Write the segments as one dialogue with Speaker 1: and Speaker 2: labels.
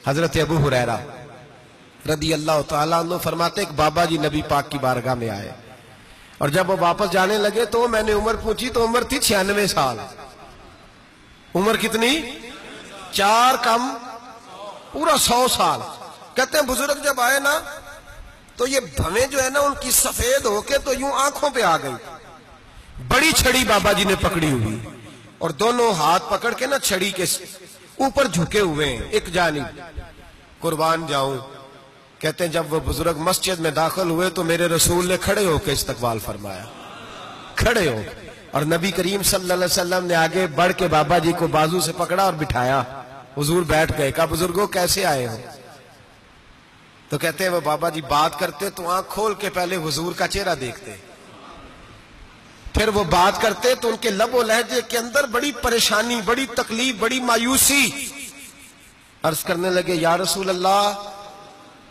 Speaker 1: हजरत अबू हुरैरा रदी अल्लाह तआला अन्हु फरमाते एक बाबा जी नबी पाक की बारगाह में आए और जब वो वापस जाने लगे तो मैंने उम्र पूछी तो उम्र थी 96 साल। उम्र कितनी? 4 कम पूरा 100 साल। कहते हैं बुजुर्ग जब आए ना तो ये भवें जो है ना उनकी सफेद होके तो यूं आंखों पे आ गई। बड़ी छड़ी बाबा जी ने पकड़ी हुई और दोनों हाथ पकड़ के ना छड़ी के ऊपर झुके हुए हैं एक जानिब। कुर्बान जाऊं, कहते हैं जब वो बुजुर्ग मस्जिद में दाखिल हुए तो मेरे रसूल ने खड़े होकर इस्तकबाल फरमाया, खड़े हो, और नबी करीम सल्लल्लाहु अलैहि वसल्लम ने आगे बढ़ के बाबा जी को बाजू से पकड़ा और बिठाया। हुजूर बैठ गए। कहा बुजुर्गों कैसे आए हो? तो कहते हैं वो बाबा जी बात करते तो आंख खोल के पहले हुजूर का चेहरा देखते, फिर वो बात करते तो उनके लबो लहजे के अंदर बड़ी परेशानी, बड़ी तकलीफ, बड़ी मायूसी। अर्ज करने लगे या रसूल अल्लाह,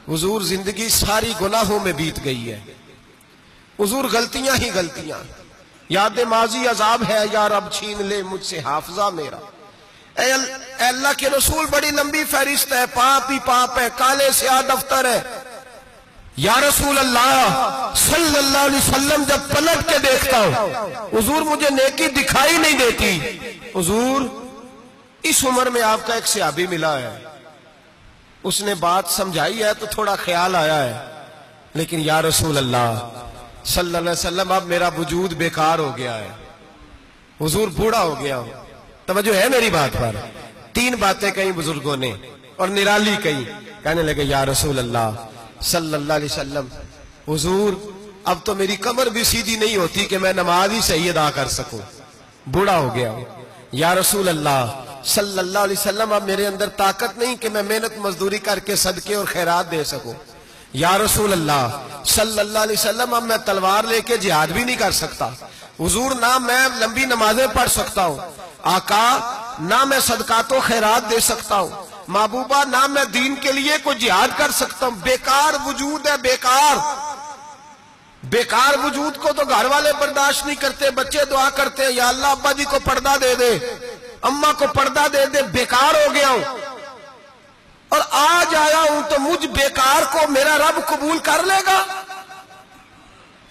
Speaker 1: हुजूर जिंदगी सारी गुनाहों में बीत गई है, हुजूर गलतियां ही गलतियां, याद माजी अजाब है, यार अब छीन ले मुझसे हाफजा मेरा। ऐ अल्लाह के रसूल बड़ी लंबी फहरिस्त है, पाप ही पाप है, काले स्याह दफ्तर है। या रसूल अल्लाह सल्लल्लाहु अलैहि वसल्लम जब पलट के देखता हूं हुजूर मुझे नेकी दिखाई नहीं देती। हुजूर इस उम्र में आपका एक सहाबी मिला है, उसने बात समझाई है तो थोड़ा ख्याल आया है, लेकिन या रसूल अल्लाह सल्लल्लाहु अलैहि वसल्लम अब मेरा वजूद बेकार हो गया है, हुजूर बूढ़ा हो गया हूं। तवज्जो है मेरी बात पर? 3 बातें कही बुजुर्गों ने और निराली कही। कहने लगे या रसूल अल्लाह सल्लल्लाहु अलैहि वसल्लम, हुजूर अब तो मेरी कमर भी सीधी नहीं होती कि मैं नमाज ही सही अदा कर सकूं, बूढ़ा हो गया हूं। या रसूल अल्लाह सल्लल्लाहु अलैहि वसल्लम अब मेरे अंदर ताकत नहीं कि मैं मेहनत मजदूरी करके सदके और खैरात दे सकूं। या रसूल अल्लाह सल्लल्लाहु अलैहि वसल्लम अब मैं तलवार लेके जिहाद भी नहीं कर सकता। हुजूर ना मैं लंबी नमाजें पढ़ सकता हूं, आका ना मैं सदकातो खैरात दे सकता हूं, महबूबा ना मैं दीन के लिए कोई जिहाद कर सकता हूं। बेकार वजूद है, बेकार बेकार वजूद को तो घर वाले बर्दाश्त नहीं करते, बच्चे दुआ करते हैं या अल्लाह अब्बा जी को पर्दा दे दे, अम्मा को पर्दा दे दे, बेकार हो गया हूं और आज आया हूं तो मुझ बेकार को मेरा रब कबूल कर लेगा।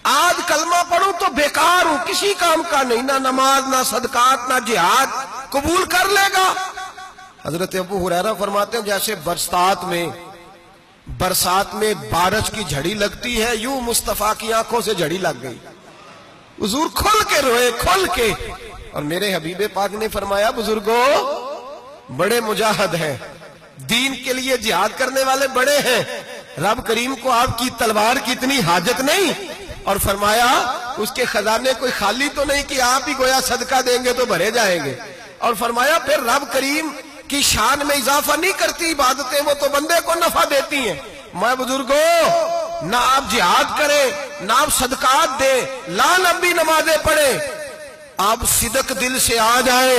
Speaker 1: आज कलमा पढ़ूं तो बेकार हूं, किसी काम का नहीं, ना नमाज ना सदकात ना जिहाद, कबूल कर लेगा। हजरत अबू हुरैरा फरमाते हैं जैसे बरसात में बारिश की झड़ी लगती है, यूं मुस्तफा की आंखों से झड़ी लग गई। हुजूर खुल के रोए, खुल के। और मेरे हबीबे पाक ने फरमाया बुजुर्गों बड़े मुजाहिद हैं, दीन के लिए जिहाद करने वाले बड़े हैं, रब करीम को आपकी तलवार की इतनी हाजत नहीं। और फरमाया उसके खजाने कोई खाली तो नहीं कि आप ही गोया सदका देंगे तो भरे जाएंगे। और फरमाया फिर रब करीम की शान में इजाफा नहीं करती इबादतें, वो तो बंदे को नफा देती हैं। मैं बुजुर्गों ना आप जिहाद करें ना आप सदकात दे, ला लंबी नमाजें पढ़े, आप सिदक दिल से आ जाए,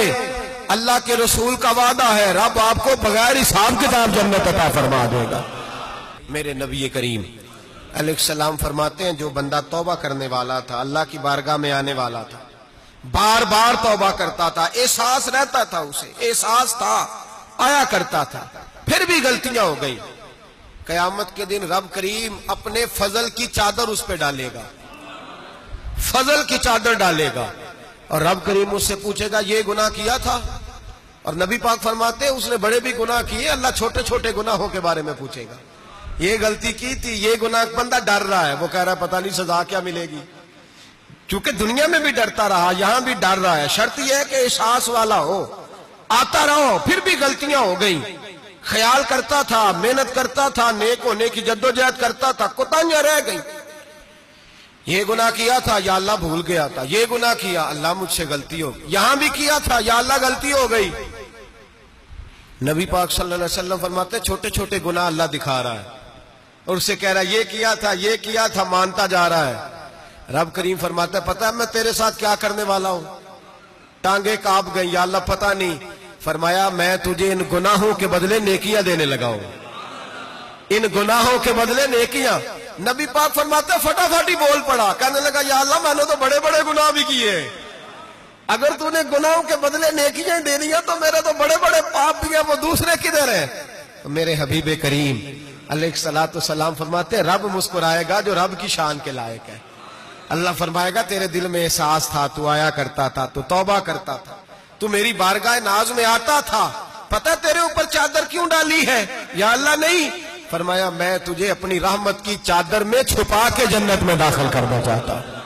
Speaker 1: अल्लाह के रसूल का वादा है रब आपको बगैर हिसाब किताब जन्नत अता फरमा देगा। मेरे नबी करीम अलैहिस्सलाम फरमाते हैं जो बंदा तौबा करने वाला था, अल्लाह की बारगाह में आने वाला था, बार बार तौबा करता था, एहसास रहता था, उसे एहसास था, आया करता था, फिर भी गलतियां हो गई, कयामत के दिन रब करीम अपने फजल की चादर उस पर डालेगा, फजल की चादर डालेगा और रब करीम उससे पूछेगा ये गुनाह किया था? और नबी पाक फरमाते हैं उसने बड़े भी गुनाह किए, अल्लाह छोटे छोटे गुनाहों के बारे में पूछेगा। ये गलती की थी, ये गुनाह, बंदा डर रहा है, वो कह रहा है पता नहीं सजा क्या मिलेगी, क्योंकि दुनिया में भी डरता रहा, यहां भी डर रहा है। शर्त यह है कि एहसास वाला हो, आता रहो, फिर भी गलतियां हो गई, ख्याल करता था, मेहनत करता था, नेक होने की जद्दोजहद करता था, कोताहियां रह गई। ये गुनाह किया था या अल्लाह भूल गया था, ये गुनाह किया अल्लाह मुझसे गलती हो गई, यहां भी किया था या अल्लाह गलती हो गई। नबी पाक सल्लल्लाहु अलैहि वसल्लम फरमाते छोटे छोटे गुनाह अल्लाह दिखा रहा है और उससे कह रहा है ये किया था, मानता जा रहा है। रब करीम फरमाता है पता है मैं तेरे साथ क्या करने वाला हूं? टांगे कांप गई, या अल्लाह पता नहीं। फरमाया मैं तुझे इन गुनाहों के बदले नेकियां देने लगा हूं, इन गुनाहों के बदले नेकियां। नबी पाक फरमाते फटाफट ही बोल पड़ा, कहने लगा या अल्लाह मैंने तो बड़े बड़े गुनाह भी किए, अगर तूने गुनाहों के बदले नेकियां दे दी तो मेरे तो बड़े बड़े पाप भी हैं, वो दूसरे किधर है? तो मेरे हबीब करीम अलैहिस्सलातु सलाम फरमाते हैं रब मुस्कुराएगा जो रब की शान के लायक है। अल्लाह फरमाएगा तेरे दिल में एहसास था, तू आया करता था, तू तौबा करता था, तू मेरी बारगाह नाज में आता था, पता तेरे ऊपर चादर क्यों डाली है? या अल्लाह नहीं, फरमाया मैं तुझे अपनी रहमत की चादर में छुपा के जन्नत में दाखिल करना चाहता हूं।